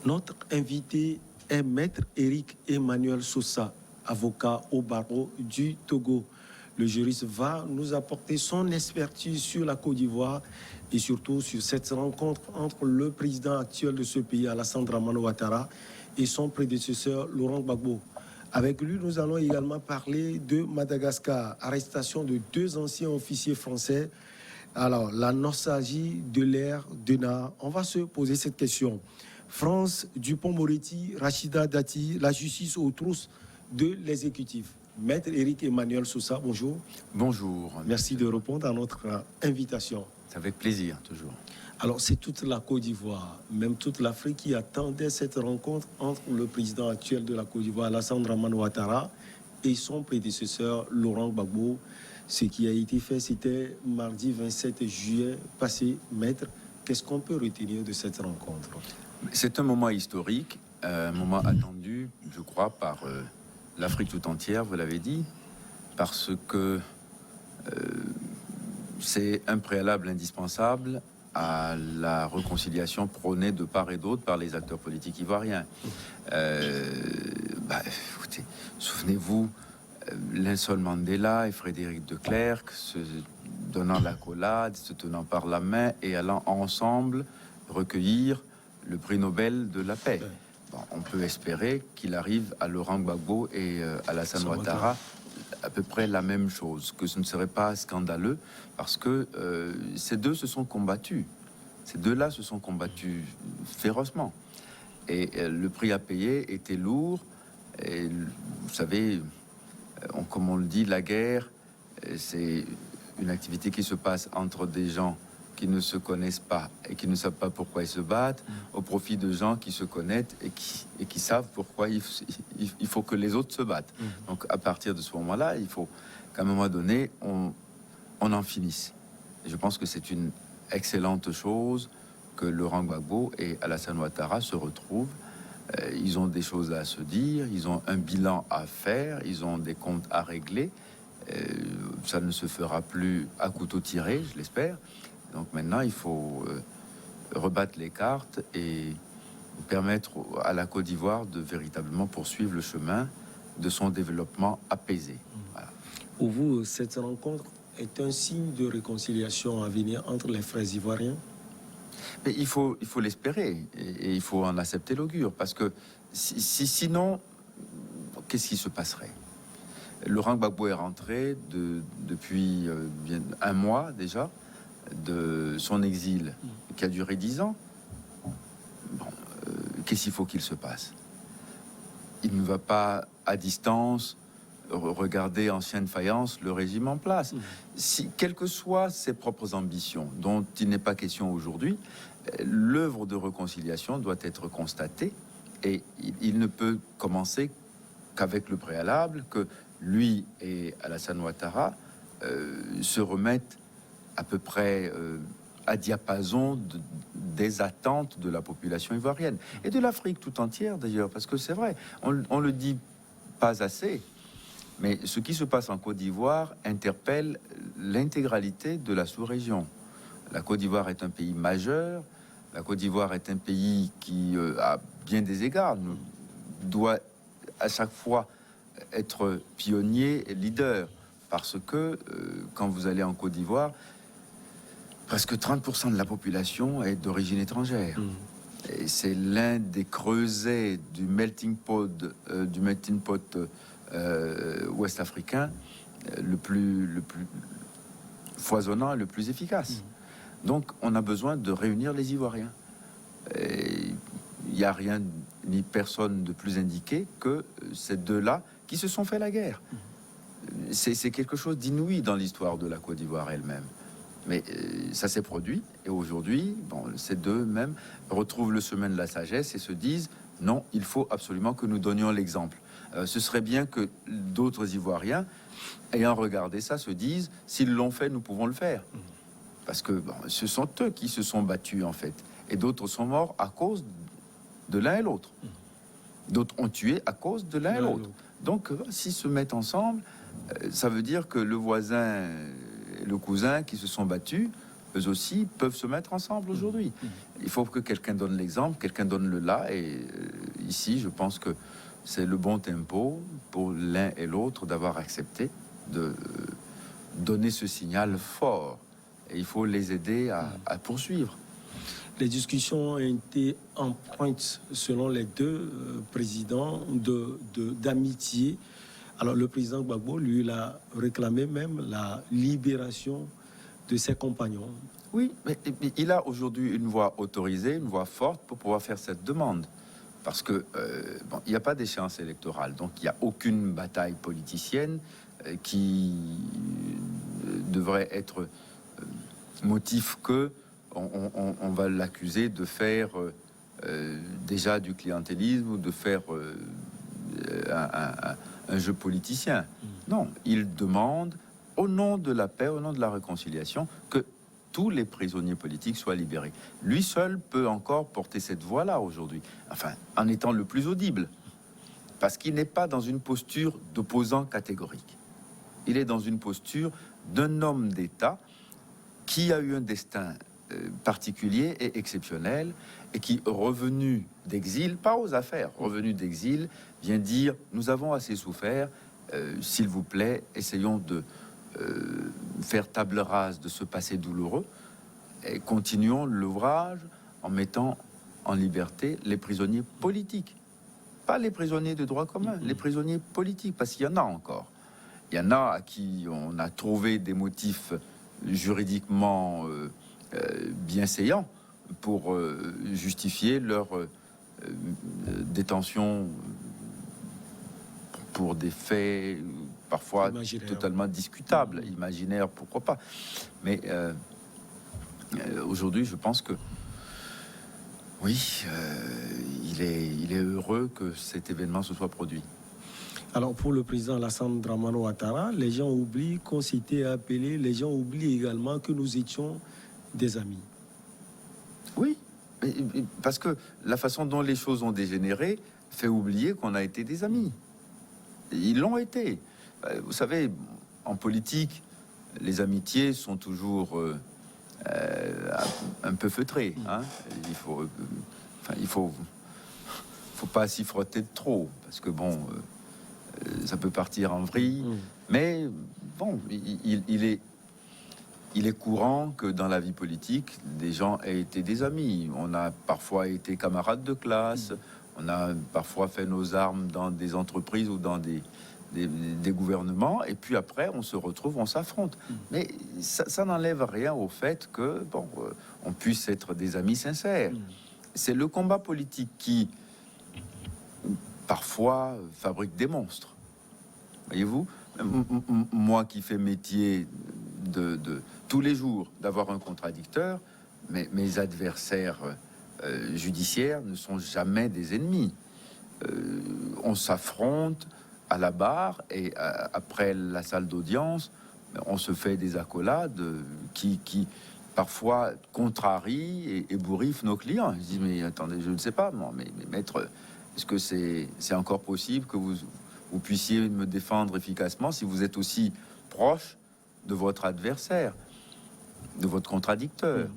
Notre invité est Maître Éric Emmanuel Sosa, avocat au barreau du Togo. Le juriste va nous apporter son expertise sur la Côte d'Ivoire et surtout sur cette rencontre entre le président actuel de ce pays, Alassane Dramane Ouattara, et son prédécesseur, Laurent Gbagbo. Avec lui, nous allons également parler de Madagascar, arrestation de 2 anciens officiers français. Alors, la nostalgie de l'ère de Na, on va se poser cette question. France Dupond-Moretti, Rachida Dati, la justice aux trousses de l'exécutif. Maître Éric Emmanuel Sosa, bonjour. Bonjour. Merci de répondre à notre invitation. C'est avec plaisir, toujours. Alors, c'est toute la Côte d'Ivoire, même toute l'Afrique qui attendait cette rencontre entre le président actuel de la Côte d'Ivoire, Alassane Dramane Ouattara, et son prédécesseur, Laurent Gbagbo. Ce qui a été fait, c'était mardi 27 juillet passé. Maître, qu'est-ce qu'on peut retenir de cette rencontre? C'est un moment historique, un moment attendu, je crois, par l'Afrique tout entière, vous l'avez dit, parce que c'est un préalable indispensable à la réconciliation prônée de part et d'autre par les acteurs politiques ivoiriens. Écoutez, souvenez-vous, Nelson Mandela et Frédéric de Klerk se donnant l'accolade, se tenant par la main et allant ensemble recueillir le prix Nobel de la paix. Bon, on peut espérer qu'il arrive à Laurent Gbagbo et Alassane Ouattara à peu près la même chose, que ce ne serait pas scandaleux, parce que ces deux se sont combattus. Ces deux-là se sont combattus férocement. Et le prix à payer était lourd. Et vous savez, comme on le dit, la guerre, c'est une activité qui se passe entre des gens qui ne se connaissent pas et qui ne savent pas pourquoi ils se battent, au profit de gens qui se connaissent et qui savent pourquoi il faut que les autres se battent. Donc à partir de ce moment-là, il faut qu'à un moment donné, on en finisse. Et je pense que c'est une excellente chose que Laurent Gbagbo et Alassane Ouattara se retrouvent. Ils ont des choses à se dire, ils ont un bilan à faire, ils ont des comptes à régler. Ça ne se fera plus à couteau tiré, je l'espère. Donc maintenant, il faut rebattre les cartes et permettre à la Côte d'Ivoire de véritablement poursuivre le chemin de son développement apaisé. Voilà. Pour vous, cette rencontre est un signe de réconciliation à venir entre les frères ivoiriens? Mais il faut l'espérer et il faut en accepter l'augure, parce que sinon, qu'est-ce qui se passerait? Laurent Gbagbo est rentré depuis un mois déjà de son exil qui a duré 10 ans. Bon, qu'est-ce qu'il faut qu'il se passe? Il ne va pas à distance regarder en chien de faïence le régime en place. Si, quelles que soient ses propres ambitions, dont il n'est pas question aujourd'hui, l'œuvre de réconciliation doit être constatée et il ne peut commencer qu'avec le préalable que lui et Alassane Ouattara se remettent à peu près à diapason des attentes de la population ivoirienne et de l'Afrique tout entière d'ailleurs, parce que c'est vrai, on le dit pas assez, mais ce qui se passe en Côte d'Ivoire interpelle l'intégralité de la sous-région. La Côte d'Ivoire est un pays majeur, la Côte d'Ivoire est un pays qui, à bien des égards, doit à chaque fois être pionnier et leader, parce que quand vous allez en Côte d'Ivoire, presque 30% de la population est d'origine étrangère. Et c'est l'un des creusets du melting pot ouest-africain le plus foisonnant et le plus efficace. Donc on a besoin de réunir les Ivoiriens. Il n'y a rien ni personne de plus indiqué que ces deux-là qui se sont fait la guerre. C'est quelque chose d'inouï dans l'histoire de la Côte d'Ivoire elle-même. Mais ça s'est produit, et aujourd'hui, bon, ces deux même retrouvent le chemin de la sagesse et se disent non, il faut absolument que nous donnions l'exemple. Ce serait bien que d'autres Ivoiriens, ayant regardé ça, se disent s'ils l'ont fait, nous pouvons le faire. Parce que bon, ce sont eux qui se sont battus en fait, et d'autres sont morts à cause de l'un et l'autre. D'autres ont tué à cause de l'un et l'autre. Donc, s'ils se mettent ensemble, ça veut dire que le voisin et le cousin qui se sont battus eux aussi, peuvent se mettre ensemble aujourd'hui. Il faut que quelqu'un donne l'exemple, quelqu'un donne le là. Et ici, je pense que c'est le bon tempo pour l'un et l'autre d'avoir accepté de donner ce signal fort. Et il faut les aider à poursuivre. Les discussions ont été en pointe selon les deux présidents d'amitié. Alors le président Gbagbo, lui, il a réclamé même la libération de ses compagnons. Oui, mais il a aujourd'hui une voix autorisée, une voix forte pour pouvoir faire cette demande. Parce que il n'y a pas d'échéance électorale, donc il n'y a aucune bataille politicienne qui devrait être motif que on va l'accuser de faire déjà du clientélisme ou de faire un jeu politicien. Non, il demande, au nom de la paix, au nom de la réconciliation, que tous les prisonniers politiques soient libérés. Lui seul peut encore porter cette voix-là aujourd'hui, enfin, en étant le plus audible, parce qu'il n'est pas dans une posture d'opposant catégorique. Il est dans une posture d'un homme d'État qui a eu un destin particulier et exceptionnel, et qui, revenu d'exil, pas aux affaires, revenu d'exil, vient dire « Nous avons assez souffert, s'il vous plaît, essayons de faire table rase de ce passé douloureux, et continuons l'ouvrage en mettant en liberté les prisonniers politiques. » Pas les prisonniers de droit commun, les prisonniers politiques, parce qu'il y en a encore. Il y en a à qui on a trouvé des motifs juridiquement bienséants pour justifier leur détention pour des faits parfois totalement discutables, imaginaires, pourquoi pas. Mais aujourd'hui, je pense que oui, il est heureux que cet événement se soit produit. Alors pour le président Alassane Dramane Ouattara, les gens oublient qu'on s'était appelé, les gens oublient également que nous étions des amis. Oui, parce que la façon dont les choses ont dégénéré fait oublier qu'on a été des amis. Ils l'ont été. Vous savez, en politique, les amitiés sont toujours un peu feutrées. Hein. Il faut pas s'y frotter de trop, parce que bon, ça peut partir en vrille. Mais bon, il est courant que dans la vie politique, des gens aient été des amis. On a parfois été camarades de classe, on a parfois fait nos armes dans des entreprises ou dans des gouvernements, et puis après, on se retrouve, on s'affronte. Mais ça n'enlève rien au fait que, bon, on puisse être des amis sincères. C'est le combat politique qui, parfois, fabrique des monstres. Voyez-vous, moi qui fais métier de tous les jours d'avoir un contradicteur, mais mes adversaires judiciaires ne sont jamais des ennemis. On s'affronte à la barre et après la salle d'audience, on se fait des accolades qui parfois contrarient et bourrifent nos clients. Je dis mais attendez, je ne sais pas, moi, mais maître, est-ce que c'est encore possible que vous puissiez me défendre efficacement si vous êtes aussi proche de votre adversaire, de votre contradicteur?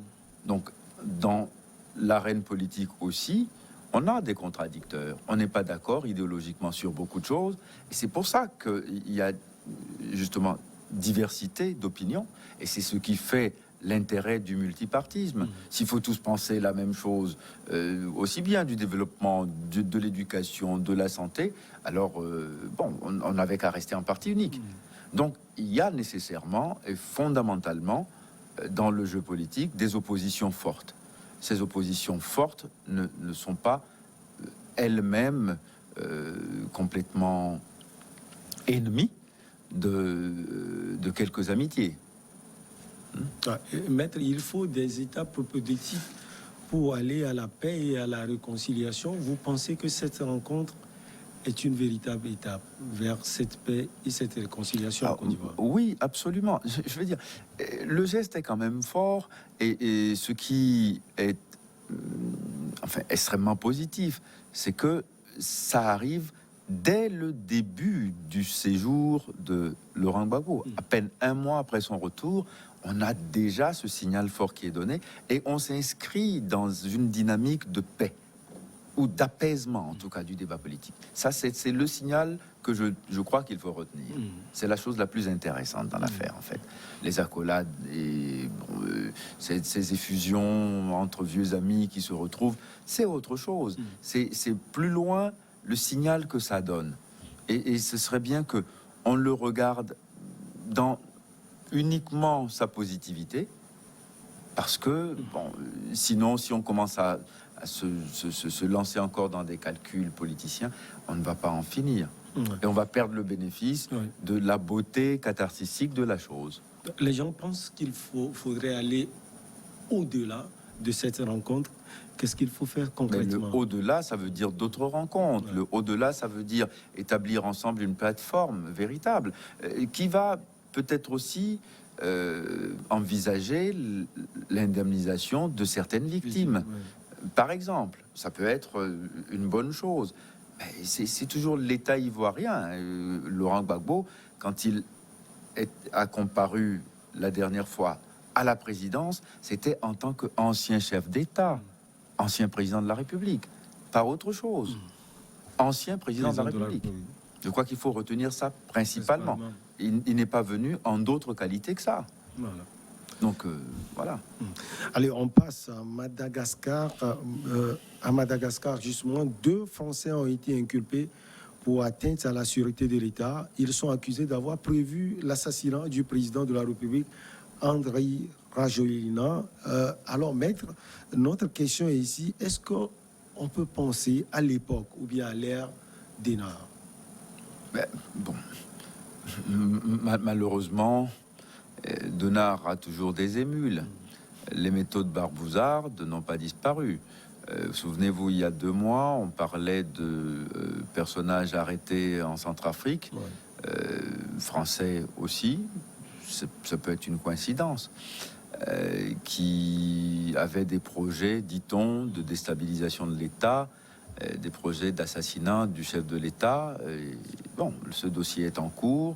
Donc, dans l'arène politique aussi, on a des contradicteurs. On n'est pas d'accord idéologiquement sur beaucoup de choses. Et c'est pour ça qu'il y a justement diversité d'opinions. Et c'est ce qui fait l'intérêt du multipartisme. S'il faut tous penser la même chose, aussi bien du développement, de l'éducation, de la santé, alors bon, on n'avait qu'à rester en parti unique. Donc il y a nécessairement et fondamentalement dans le jeu politique des oppositions fortes. Ces oppositions fortes ne sont pas elles-mêmes complètement ennemies de quelques amitiés. Maître, il faut des étapes propédeutiques pour aller à la paix et à la réconciliation. Vous pensez que cette rencontre est une véritable étape vers cette paix et cette réconciliation en Côte d'Ivoire? Oui, absolument. Je veux dire, le geste est quand même fort et ce qui est enfin extrêmement positif, c'est que ça arrive dès le début du séjour de Laurent Gbagbo. À peine un mois après son retour, on a déjà ce signal fort qui est donné et on s'inscrit dans une dynamique de paix ou d'apaisement, en tout cas, du débat politique. Ça, c'est le signal que je crois qu'il faut retenir. C'est la chose la plus intéressante dans l'affaire, en fait. Les accolades et ces effusions entre vieux amis qui se retrouvent, c'est autre chose. C'est plus loin le signal que ça donne. Et ce serait bien que on le regarde dans uniquement sa positivité, parce que, bon, sinon, si on commence à se lancer encore dans des calculs politiciens, on ne va pas en finir. Et on va perdre le bénéfice de la beauté cathartique de la chose. Les gens pensent qu'il faudrait aller au-delà de cette rencontre. Qu'est-ce qu'il faut faire concrètement? Mais le au-delà, ça veut dire d'autres rencontres. Le au-delà, ça veut dire établir ensemble une plateforme véritable qui va peut-être aussi envisager l'indemnisation de certaines victimes. Par exemple, ça peut être une bonne chose. C'est toujours l'État ivoirien. Laurent Gbagbo, quand il a comparu la dernière fois à la présidence, c'était en tant qu'ancien chef d'État, ancien président de la République, pas autre chose. Ancien président de la République. Je crois qu'il faut retenir ça principalement. Il n'est pas venu en d'autres qualités que ça. Voilà. Donc, voilà. Allez, on passe à Madagascar. À Madagascar, justement, 2 Français ont été inculpés pour atteinte à la sûreté de l'État. Ils sont accusés d'avoir prévu l'assassinat du président de la République, Andry Rajoelina. Alors, maître, notre question est ici, est-ce qu'on peut penser à l'époque ou bien à l'ère d'Hénard? Bon, malheureusement, Denard a toujours des émules. Les méthodes Barbouzard n'ont pas disparu. Souvenez-vous, il y a 2 mois, on parlait de personnages arrêtés en Centrafrique, français aussi, ça peut être une coïncidence, qui avaient des projets, dit-on, de déstabilisation de l'État, des projets d'assassinat du chef de l'État. Bon, ce dossier est en cours.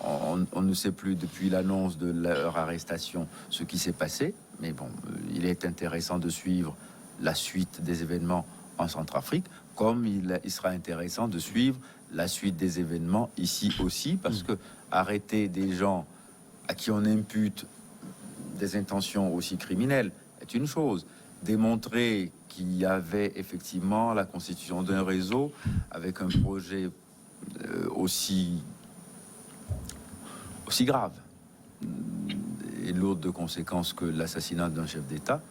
On ne sait plus depuis l'annonce de leur arrestation ce qui s'est passé, mais bon, il est intéressant de suivre la suite des événements en Centrafrique, comme il sera intéressant de suivre la suite des événements ici aussi, parce que arrêter des gens à qui on impute des intentions aussi criminelles est une chose. Démontrer qu'il y avait effectivement la constitution d'un réseau avec un projet aussi grave et lourde de conséquences que l'assassinat d'un chef d'État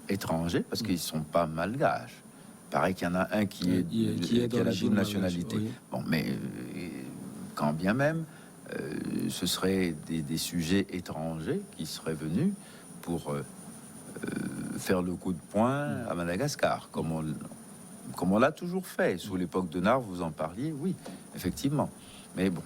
étranger, parce qu'ils ne sont pas malgaches. Pareil qu'il y en a un qui a la double nationalité. Oui. Bon, mais quand bien même, ce seraient des sujets étrangers qui seraient venus pour faire le coup de poing à Madagascar, comme on l'a toujours fait. Sous l'époque de Nard, vous en parliez, oui, effectivement. Mais bon,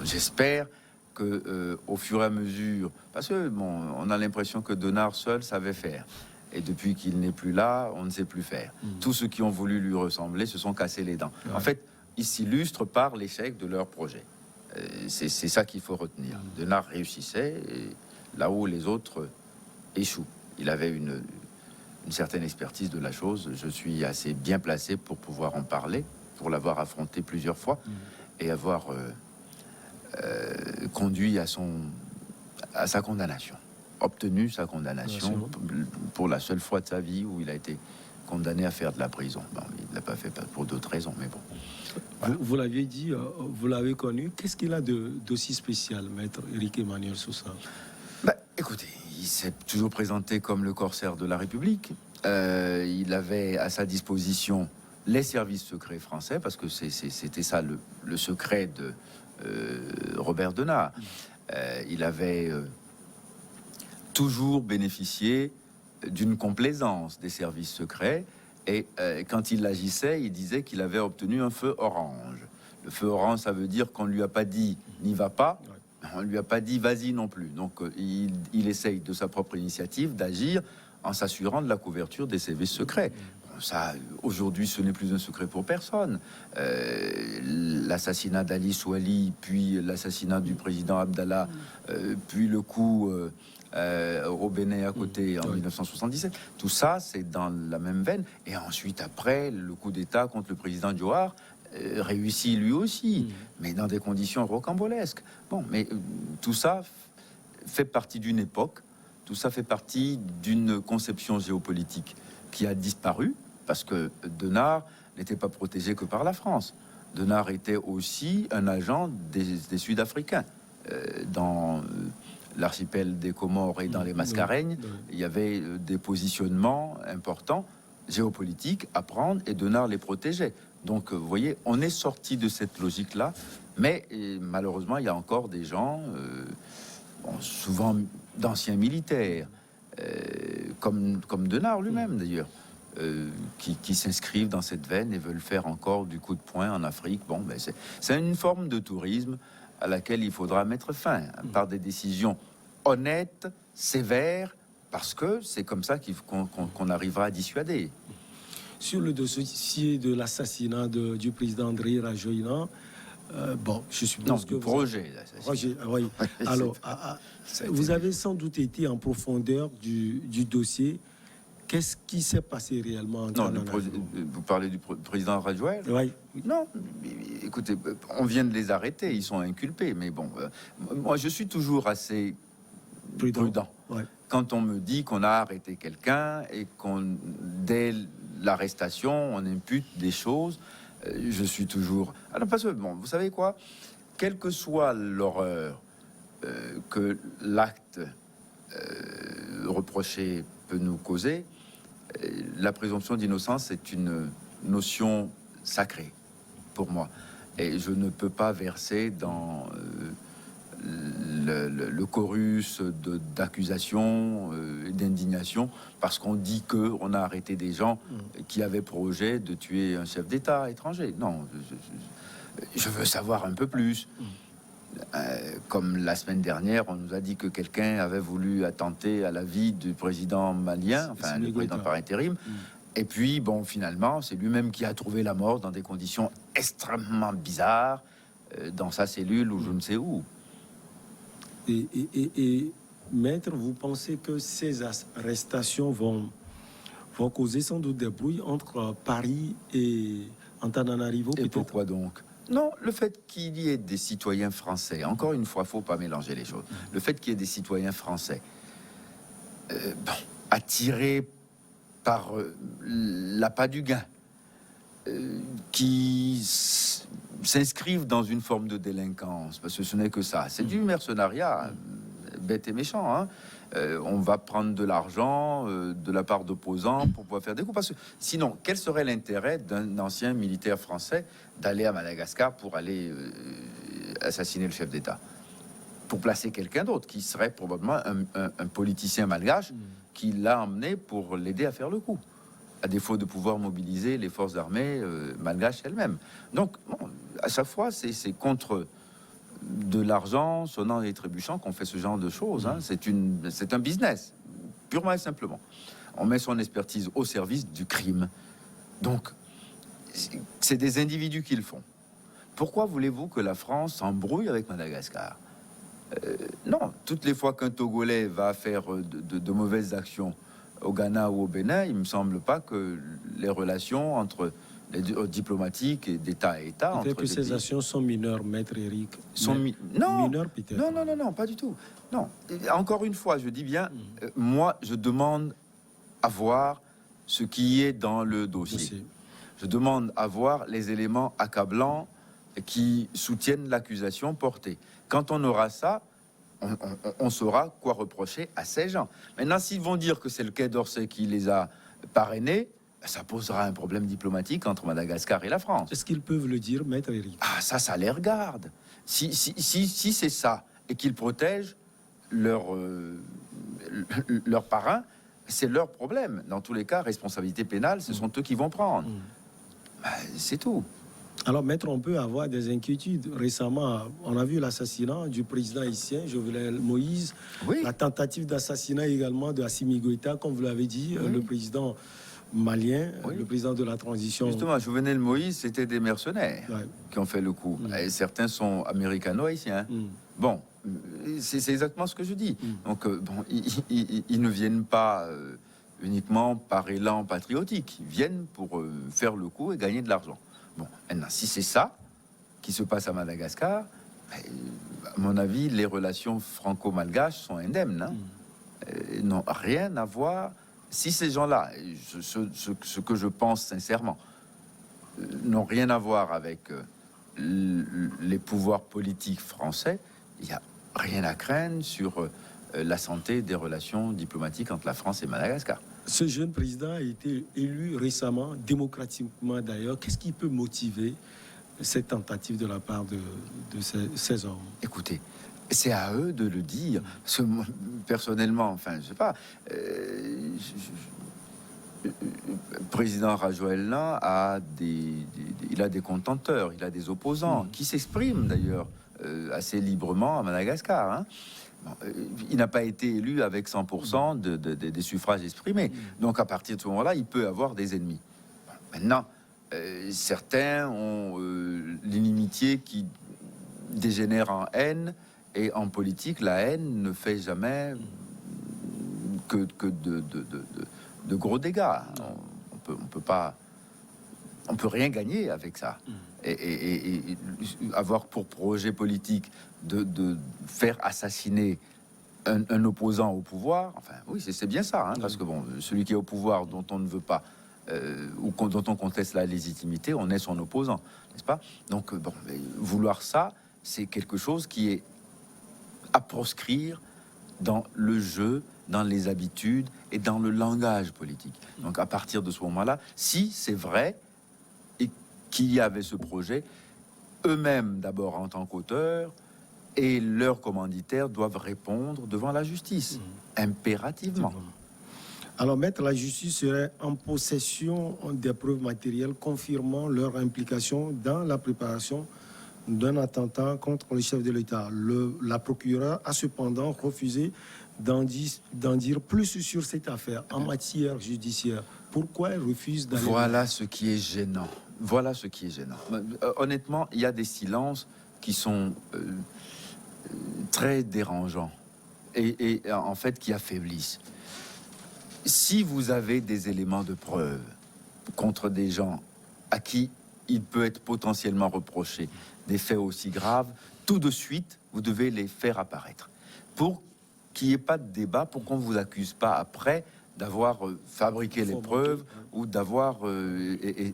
j'espère que au fur et à mesure, parce que bon, on a l'impression que Denard seul savait faire, et depuis qu'il n'est plus là, on ne sait plus faire. Tous ceux qui ont voulu lui ressembler se sont cassés les dents. En fait, ils s'illustrent par l'échec de leur projet. C'est ça qu'il faut retenir. Denard réussissait et là où les autres échouent. Il avait une certaine expertise de la chose. Je suis assez bien placé pour pouvoir en parler, pour l'avoir affronté plusieurs fois et avoir conduit à sa condamnation, obtenu sa condamnation pour la seule fois de sa vie où il a été condamné à faire de la prison. Bon, il ne l'a pas fait pour d'autres raisons, mais bon. Voilà. Vous l'aviez dit, vous l'avez connu. Qu'est-ce qu'il a d'aussi spécial, maître Éric Emmanuel Sousa? Écoutez, il s'est toujours présenté comme le corsaire de la République. Il avait à sa disposition les services secrets français, parce que c'était ça le secret de Robert Denard. Il avait toujours bénéficié d'une complaisance des services secrets, et quand il agissait, il disait qu'il avait obtenu un feu orange. Le feu orange, ça veut dire qu'on ne lui a pas dit « n'y va pas », on ne lui a pas dit « vas-y » non plus. Donc il essaye de sa propre initiative d'agir en s'assurant de la couverture des services secrets. ça, aujourd'hui, ce n'est plus un secret pour personne. L'assassinat d'Ali Souali, puis l'assassinat du président Abdallah, puis le coup au Bénin à côté en 1977. Tout ça, c'est dans la même veine. Et ensuite, après, le coup d'État contre le président Johar réussit lui aussi, mais dans des conditions rocambolesques. Bon, mais tout ça fait partie d'une époque, tout ça fait partie d'une conception géopolitique qui a disparu, parce que Denard n'était pas protégé que par la France. Denard était aussi un agent des Sud-Africains. Dans l'archipel des Comores et dans les Mascareignes, il y avait des positionnements importants, géopolitiques, à prendre, et Denard les protégeait. Donc, vous voyez, on est sorti de cette logique-là, mais malheureusement, il y a encore des gens, souvent d'anciens militaires, comme Denard lui-même d'ailleurs, qui s'inscrivent dans cette veine et veulent faire encore du coup de poing en Afrique. Bon, ben c'est une forme de tourisme à laquelle il faudra mettre fin par des décisions honnêtes, sévères, parce que c'est comme ça qu'on arrivera à dissuader. Sur le dossier de l'assassinat du président André Rajoelina, bon, je suppose que... projet. Oui. Alors, vous avez sans doute été en profondeur du dossier. Qu'est-ce qui s'est passé réellement? Vous parlez du président Rajoel? Oui. Non, écoutez, on vient de les arrêter, ils sont inculpés, mais bon, moi je suis toujours assez prudent. Ouais. Quand on me dit qu'on a arrêté quelqu'un et dès l'arrestation, on impute des choses, je suis toujours... Alors, parce que, bon, vous savez quoi? Quelle que soit l'horreur que l'acte reproché peut nous causer, la présomption d'innocence est une notion sacrée pour moi. Et je ne peux pas verser dans le chorus d'accusation et d'indignation parce qu'on dit qu'on a arrêté des gens qui avaient projet de tuer un chef d'État étranger. Non, je veux savoir un peu plus. Comme la semaine dernière, on nous a dit que quelqu'un avait voulu attenter à la vie du président malien, enfin le président par intérim. Et puis, bon, finalement, c'est lui-même qui a trouvé la mort dans des conditions extrêmement bizarres, dans sa cellule ou je ne sais où. Et maître, vous pensez que ces arrestations vont causer sans doute des brouilles entre Paris et Antananarivo? Et pourquoi donc? Non, le fait qu'il y ait des citoyens français, encore une fois, faut pas mélanger les choses. Le fait qu'il y ait des citoyens français attirés par l'appât du gain, qui s'inscrivent dans une forme de délinquance, parce que ce n'est que ça. C'est du mercenariat, bête et méchant. Hein. On va prendre de l'argent de la part d'opposants pour pouvoir faire des coups. Parce que sinon, quel serait l'intérêt d'un ancien militaire français d'aller à Madagascar pour aller assassiner le chef d'État? Pour placer quelqu'un d'autre, qui serait probablement un politicien malgache qui l'a emmené pour l'aider à faire le coup, à défaut de pouvoir mobiliser les forces armées malgaches elles-mêmes. Donc, bon, à chaque fois, c'est contre de l'argent sonnant et trébuchant qu'on fait ce genre de choses. Hein. C'est un business, purement et simplement. On met son expertise au service du crime. Donc, c'est des individus qui le font. Pourquoi voulez-vous que la France s'embrouille avec Madagascar? Non, toutes les fois qu'un Togolais va faire de mauvaises actions au Ghana ou au Bénin, il me semble pas que les relations entre les diplomatiques et d'État à État... Peut-être que ces actions sont mineures, maître Eric. Non, mineures, peut-être. Non, pas du tout. Non, encore une fois, je dis bien, moi, je demande à voir ce qui est dans le dossier. Je demande à voir les éléments accablants qui soutiennent l'accusation portée. Quand on aura ça, on saura quoi reprocher à ces gens. Maintenant, s'ils vont dire que c'est le Quai d'Orsay qui les a parrainés, ça posera un problème diplomatique entre Madagascar et la France. Est-ce qu'ils peuvent le dire, maître Eric? Ah, ça les regarde. Si c'est ça, et qu'ils protègent leur parrain, c'est leur problème. Dans tous les cas, responsabilité pénale, ce sont eux qui vont prendre. C'est tout. Alors, maître, on peut avoir des inquiétudes. Récemment, on a vu l'assassinat du président haïtien, Jovenel Moïse, oui. La tentative d'assassinat également de Assimi Goïta, comme vous l'avez dit, le président malien, Oui. le président de la transition. Justement, Jovenel Moïse, c'était des mercenaires Ouais. qui ont fait le coup. Et certains sont américano-haïtiens. Bon, c'est exactement ce que je dis. Donc, bon, ils ne viennent pas uniquement par élan patriotique. Ils viennent pour faire le coup et gagner de l'argent. Bon, maintenant, si c'est ça qui se passe à Madagascar, à mon avis, les relations franco-malgaches sont indemnes. Hein. N'ont rien à voir. Si ces gens-là, ce que je pense sincèrement, n'ont rien à voir avec les pouvoirs politiques français, il n'y a rien à craindre sur la santé des relations diplomatiques entre la France et Madagascar. Ce jeune président a été élu récemment, démocratiquement d'ailleurs. Qu'est-ce qui peut motiver cette tentative de la part de ces hommes? Écoutez, c'est à eux de le dire. Parce que moi, personnellement, enfin, je sais pas. Le président Rajoelina a il a des contenteurs, il a des opposants qui s'expriment d'ailleurs assez librement à Madagascar. Hein. Bon, il n'a pas été élu avec 100% des suffrages exprimés. Donc à partir de ce moment-là, il peut avoir des ennemis. Bon, maintenant, certains ont l'inimitié qui dégénère en haine. Et en politique, la haine ne fait jamais que de gros dégâts. On peut rien gagner avec ça. Et avoir pour projet politique de faire assassiner un opposant au pouvoir, enfin oui, c'est bien ça, hein, parce que bon, celui qui est au pouvoir dont on ne veut pas dont on conteste la légitimité, on est son opposant, n'est-ce pas? Donc bon, vouloir ça, c'est quelque chose qui est à proscrire dans le jeu, dans les habitudes et dans le langage politique. Donc à partir de ce moment-là, si c'est vrai et qu'il y avait ce projet, eux-mêmes d'abord en tant qu'auteurs et leurs commanditaires doivent répondre devant la justice, impérativement. Alors, maître, la justice serait en possession des preuves matérielles confirmant leur implication dans la préparation d'un attentat contre le chef de l'État. La procureure a cependant refusé d'en dire plus sur cette affaire en matière judiciaire. Pourquoi elle refuse d'aller... Voilà ce qui est gênant. Voilà ce qui est gênant. Honnêtement, il y a des silences qui sont très dérangeants et en fait qui affaiblissent. Si vous avez des éléments de preuve contre des gens à qui il peut être potentiellement reproché des faits aussi graves, tout de suite, vous devez les faire apparaître. Pour qu'il n'y ait pas de débat, pour qu'on ne vous accuse pas après d'avoir fabriqué les preuves ou d'avoir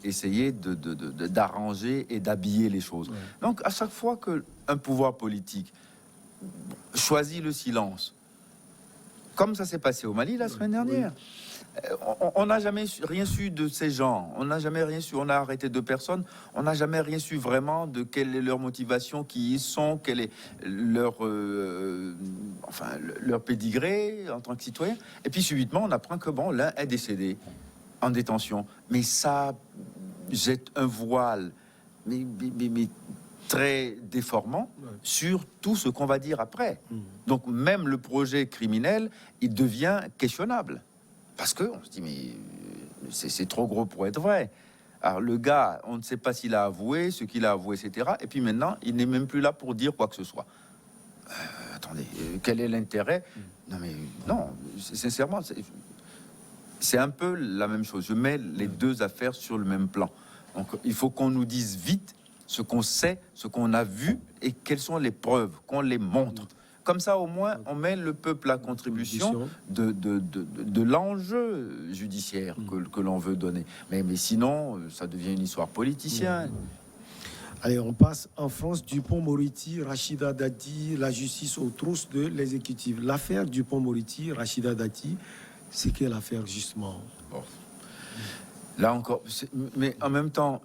essayé d'arranger et d'habiller les choses. Donc, à chaque fois qu'un pouvoir politique choisit le silence, comme ça s'est passé au Mali la semaine dernière, on n'a jamais rien su de ces gens, on n'a jamais rien su, on a arrêté 2 personnes, on n'a jamais rien su vraiment de quelle est leur motivation, qui ils sont, quel est leur pédigré en tant que citoyen. Et puis subitement, on apprend que bon, l'un est décédé en détention. Mais ça jette un voile, mais très déformant sur tout ce qu'on va dire après. Donc même le projet criminel, il devient questionnable. Parce qu'on se dit, mais c'est trop gros pour être vrai. Alors le gars, on ne sait pas s'il a avoué, ce qu'il a avoué, etc. Et puis maintenant, il n'est même plus là pour dire quoi que ce soit. Attendez, quel est l'intérêt? Non mais non, sincèrement, c'est un peu la même chose. Je mets les 2 affaires sur le même plan. Donc il faut qu'on nous dise vite ce qu'on sait, ce qu'on a vu et quelles sont les preuves, qu'on les montre. Comme ça, au moins, on met le peuple à contribution de l'enjeu judiciaire que l'on veut donner. Mais sinon, ça devient une histoire politicienne. Allez, on passe en France. Dupond-Moretti, Rachida Dati, la justice aux trousses de l'exécutif. L'affaire Dupond-Moretti, Rachida Dati, c'est quelle affaire, justement? Bon. Là encore, mais en même temps,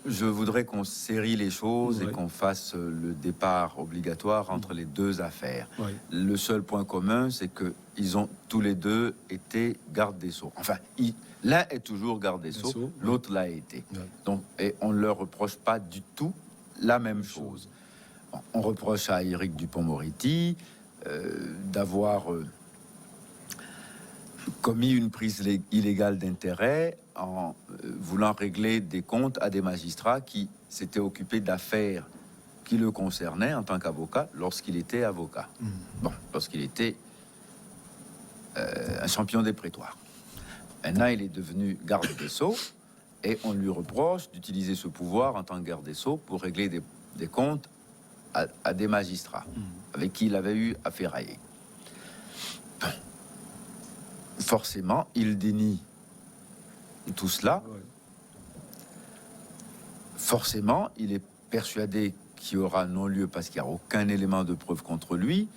je voudrais qu'on série les choses et qu'on fasse le départ obligatoire entre les 2 affaires. Le seul point commun, c'est qu'ils ont tous les 2 été garde des Sceaux. Enfin, l'un est toujours garde des Sceaux, l'autre l'a été. Donc, et on ne leur reproche pas du tout la même chose. Bon, on reproche à Éric Dupond-Moretti d'avoir commis une prise illégale d'intérêt en voulant régler des comptes à des magistrats qui s'étaient occupés d'affaires qui le concernaient en tant qu'avocat lorsqu'il était avocat. Bon, lorsqu'il était un champion des prétoires. Maintenant, il est devenu garde des Sceaux et on lui reproche d'utiliser ce pouvoir en tant que garde des Sceaux pour régler des comptes à des magistrats avec qui il avait eu à ferrailler. Bon. Forcément, il dénie tout cela. Forcément, il est persuadé qu'il y aura non-lieu parce qu'il n'y a aucun élément de preuve contre lui.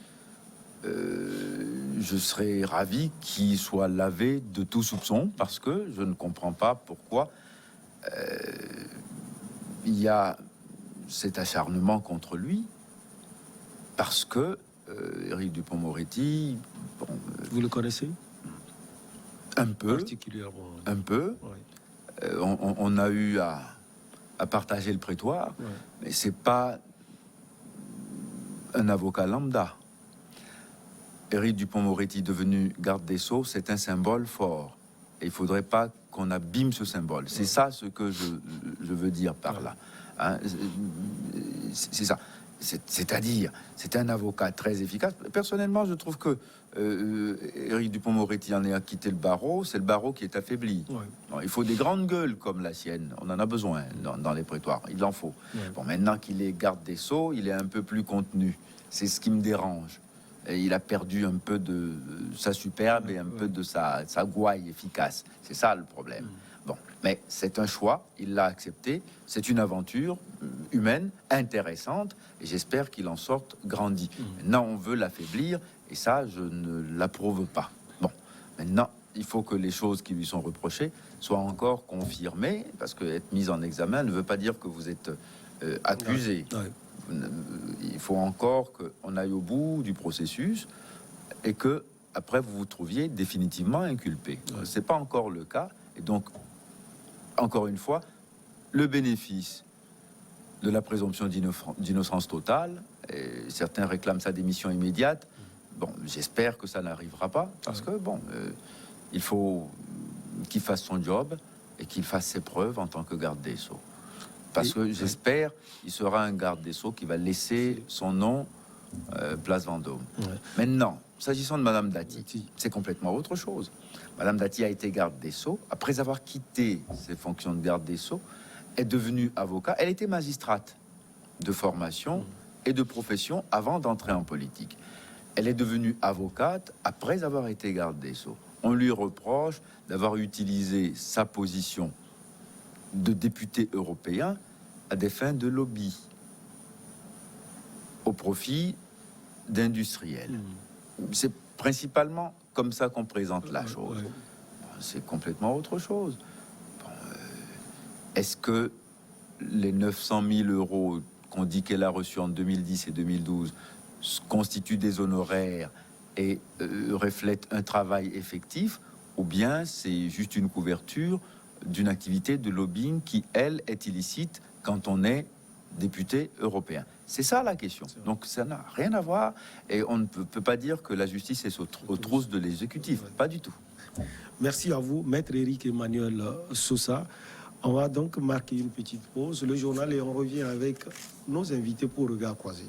Je serais ravi qu'il soit lavé de tout soupçon parce que je ne comprends pas pourquoi il y a cet acharnement contre lui, parce que Éric Dupond-Moretti, bon, vous le connaissez? Un peu, particulièrement. un peu. Ouais. On a eu à partager le prétoire, ouais. Mais c'est pas un avocat lambda. Éric Dupond-Moretti devenu garde des Sceaux, c'est un symbole fort. Et il faudrait pas qu'on abîme ce symbole. C'est ça ce que je veux dire par là. Hein, c'est ça. C'est-à-dire, c'est un avocat très efficace. Personnellement, je trouve que Éric Dupond-Moretti en a quitté le barreau. C'est le barreau qui est affaibli. Ouais. Non, il faut des grandes gueules comme la sienne. On en a besoin dans les prétoires. Il en faut. Ouais. Bon, maintenant qu'il est garde des Sceaux, il est un peu plus contenu. C'est ce qui me dérange. Et il a perdu un peu de sa superbe et un peu de sa gouaille efficace. C'est ça le problème. Bon, mais c'est un choix, il l'a accepté. C'est une aventure humaine, intéressante, et j'espère qu'il en sorte grandi. Maintenant, on veut l'affaiblir, et ça, je ne l'approuve pas. Bon, maintenant, il faut que les choses qui lui sont reprochées soient encore confirmées, parce que être mis en examen ne veut pas dire que vous êtes accusé. Ouais. Il faut encore qu'on aille au bout du processus et que après vous vous trouviez définitivement inculpé. Ouais. C'est pas encore le cas, et donc encore une fois, le bénéfice de la présomption d'innocence totale, et certains réclament sa démission immédiate. Bon, j'espère que ça n'arrivera pas, parce que bon, il faut qu'il fasse son job et qu'il fasse ses preuves en tant que garde des Sceaux. Parce que j'espère qu'il sera un garde des Sceaux qui va laisser son nom place Vendôme. Ouais. Maintenant, s'agissant de Madame Dati, c'est complètement autre chose. Madame Dati a été garde des Sceaux. Après avoir quitté ses fonctions de garde des Sceaux, est devenue avocat. Elle était magistrate de formation et de profession avant d'entrer en politique. Elle est devenue avocate après avoir été garde des Sceaux. On lui reproche d'avoir utilisé sa position de député européen à des fins de lobby au profit d'industriels. C'est principalement comme ça qu'on présente la chose. C'est complètement autre chose. Bon, est-ce que les 900 000 euros qu'on dit qu'elle a reçus en 2010 et 2012 constituent des honoraires et reflètent un travail effectif, ou bien c'est juste une couverture d'une activité de lobbying qui, elle, est illicite quand on est député européen? C'est ça la question. Donc ça n'a rien à voir, et on ne peut pas dire que la justice est aux trousses de l'exécutif. Pas du tout. Merci à vous, Maître Éric Emmanuel Sosa. On va donc marquer une petite pause, le journal, et on revient avec nos invités pour Regard Croisé.